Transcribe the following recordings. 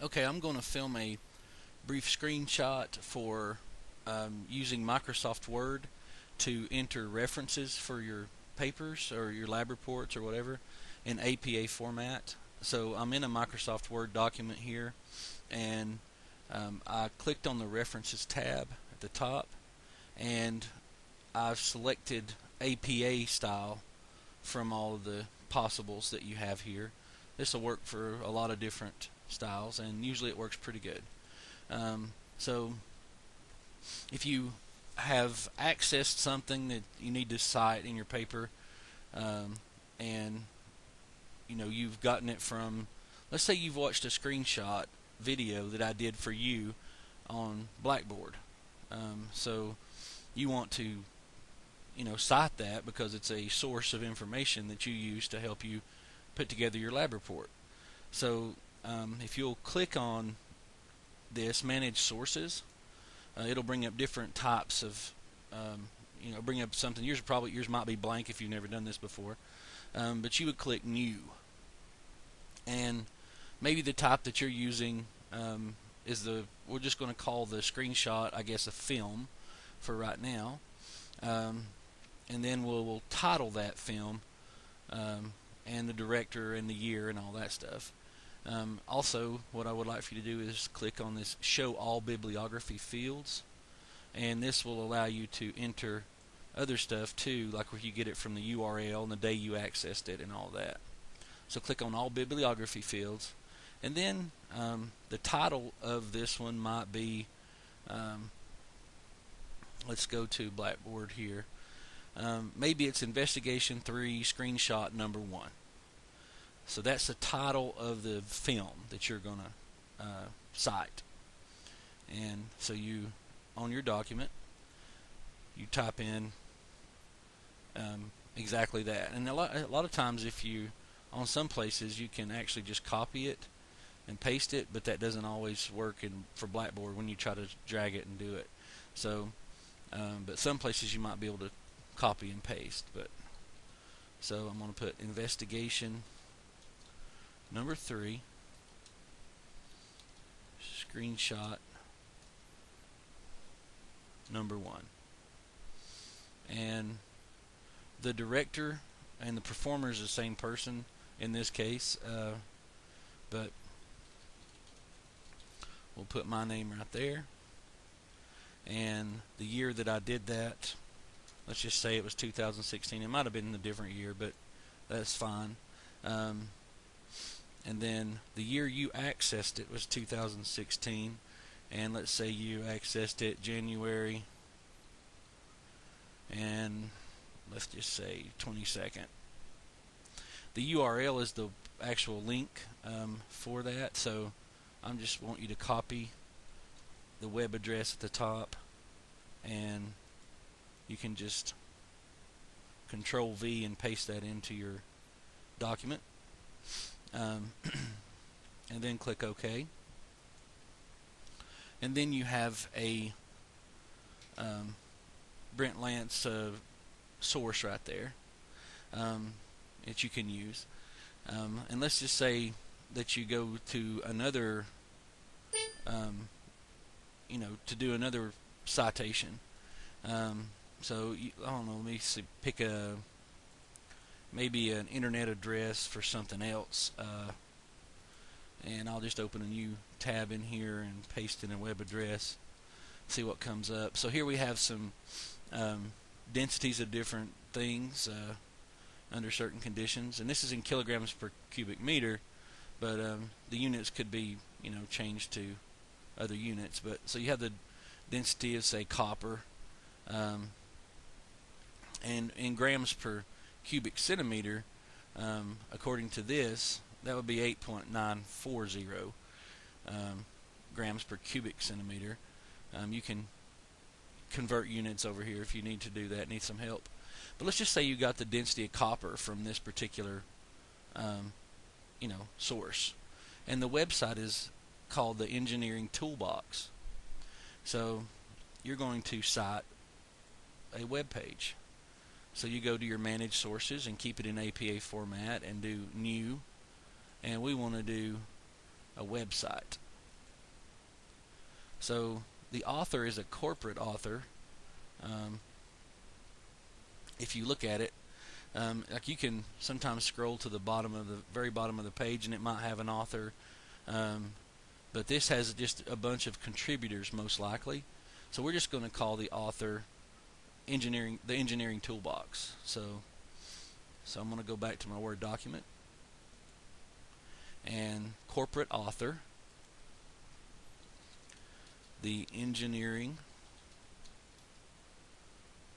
Okay, I'm going to film a brief screenshot for using Microsoft Word to enter references for your papers or your lab reports or whatever in APA format. So I'm in a Microsoft Word document here, and I clicked on the References tab at the top, and I've selected APA style from all of the possibles that you have here. This will work for a lot of different styles, and usually it works pretty good. So if you have accessed something that you need to cite in your paper, and you've gotten it from, let's say you've watched a screenshot video that I did for you on Blackboard. So you want to cite that because it's a source of information that you use to help you put together your lab report. So if you'll click on this manage sources, it'll bring up different types of bring up something. Yours might be blank if you've never done this before, but you would click new, and maybe the type that you're using is we're just going to call the screenshot, I guess, a film for right now, and then we'll title that film, and the director and the year and all that stuff. Also, what I would like for you to do is click on this Show All Bibliography Fields, and this will allow you to enter other stuff too, like where you get it from the URL and the day you accessed it and all that. So click on All Bibliography Fields, and then the title of this one might be, let's go to Blackboard here. Maybe it's Investigation 3 Screenshot Number 1. So that's the title of the film that you're going to cite. And so you, on your document, you type in exactly that. And a lot of times, on some places, you can actually just copy it and paste it, but that doesn't always work for Blackboard when you try to drag it and do it. So, but some places you might be able to copy and paste. So I'm going to put Investigation Number 3, Screenshot Number 1. And the director and the performer is the same person in this case, but we'll put my name right there. And the year that I did that, let's just say it was 2016. It might have been a different year, but that's fine. And then the year you accessed it was 2016, and let's say you accessed it January, and let's just say 22nd. The URL is the actual link for that, so I just want you to copy the web address at the top, and you can just Control V and paste that into your document. And then click OK. And then you have a Brent Lance source right there that you can use. And let's just say that you go to another, to do another citation. So I don't know. Let me see, pick maybe an internet address for something else, and I'll just open a new tab in here and paste in a web address, see what comes up. So here we have some densities of different things under certain conditions, and this is in kilograms per cubic meter, but the units could be changed to other units. But so you have the density of, say, copper, and in grams per cubic centimeter, according to this, that would be 8.940 grams per cubic centimeter. You can convert units over here if you need to do that, need some help. But let's just say you got the density of copper from this particular source, and the website is called the Engineering Toolbox. So you're going to cite a web page. So you go to your manage sources and keep it in APA format and do new, and we want to do a website. So the author is a corporate author. Um, if you look at it, like you can sometimes scroll to the bottom of the very bottom of the page, and it might have an author, but this has just a bunch of contributors most likely. So we're just going to call the author the engineering toolbox. So I'm going to go back to my Word document and corporate author, the engineering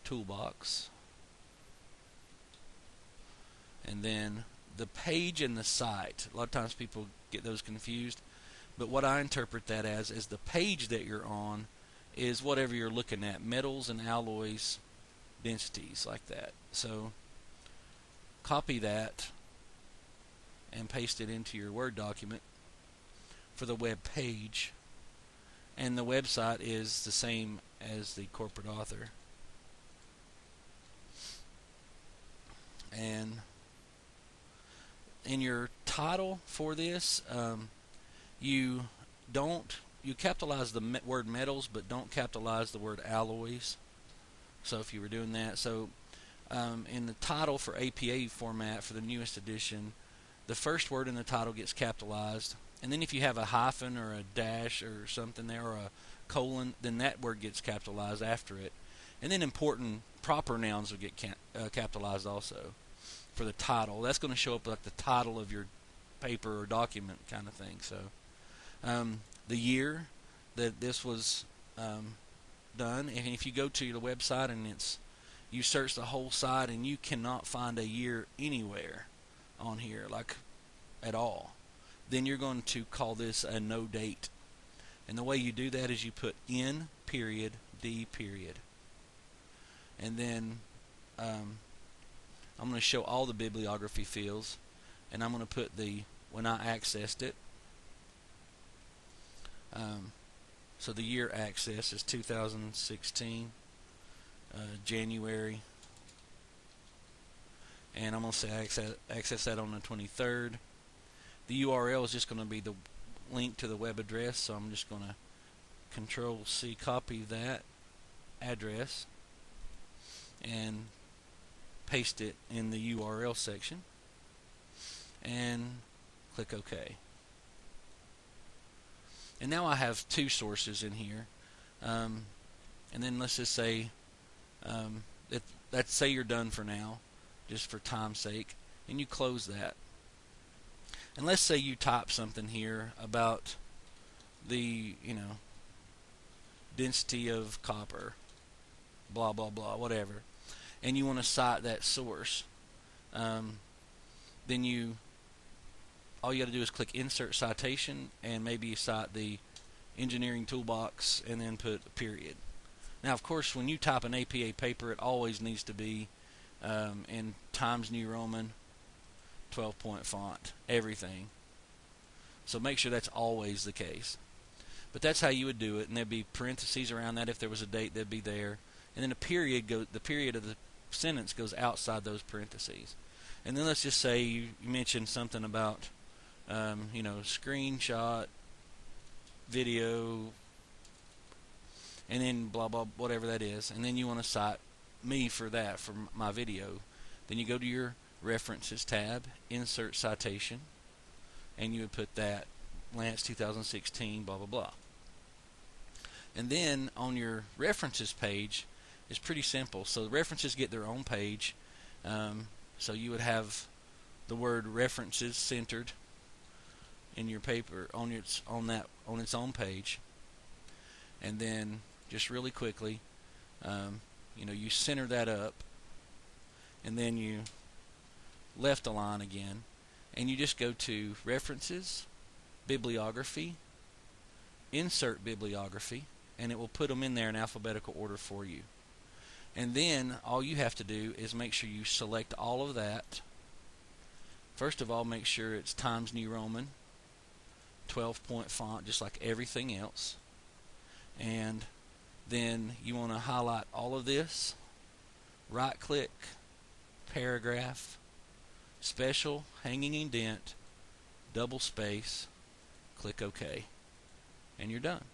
toolbox, and then the page and the site. A lot of times people get those confused, but what I interpret that as is the page that you're on is whatever you're looking at, metals and alloys, densities, like that. So copy that and paste it into your Word document for the web page, and the website is the same as the corporate author. And in your title for this, you capitalize the word metals, but don't capitalize the word alloys. So if you were doing that, so in the title for APA format for the newest edition, the first word in the title gets capitalized, and then if you have a hyphen or a dash or something there, or a colon, then that word gets capitalized after it. And then important proper nouns will get capitalized also for the title. That's going to show up like the title of your paper or document kind of thing. So the year that this was done, and if you go to the website and you search the whole site and you cannot find a year anywhere on here, like at all, then you're going to call this a no date. And the way you do that is you put N period D period, and then I'm going to show all the bibliography fields, and I'm going to put when I accessed it. So the year access is 2016 January, and I'm going to say access that on the 23rd. The URL is just going to be the link to the web address, so I'm just going to Control-C copy that address and paste it in the URL section and click OK. And now I have two sources in here, and then let's just say let's say you're done for now, just for time's sake, and you close that. And let's say you type something here about the density of copper, blah blah blah, whatever, and you want to cite that source. Then all you got to do is click Insert Citation, and maybe you cite the engineering toolbox, and then put a period. Now, of course, when you type an APA paper, it always needs to be in Times New Roman, 12-point font, everything. So make sure that's always the case. But that's how you would do it, and there'd be parentheses around that. If there was a date, that'd be there, and then the period of the sentence goes outside those parentheses. And then let's just say you mentioned something about screenshot, video, and then blah blah, whatever that is, and then you want to cite me for that, for my video. Then you go to your References tab, Insert Citation, and you would put that Lance 2016 blah blah blah. And then on your references page, it's pretty simple. So the references get their own page. So you would have the word references centered in your paper on its own page. And then just really quickly, you center that up, and then you left align again, and you just go to References, Bibliography, Insert Bibliography, and it will put them in there in alphabetical order for you. And then all you have to do is make sure you select all of that. First of all, make sure it's Times New Roman, 12-point font, just like everything else. And then you want to highlight all of this, right click, paragraph, special, hanging indent, double space, click OK, and you're done.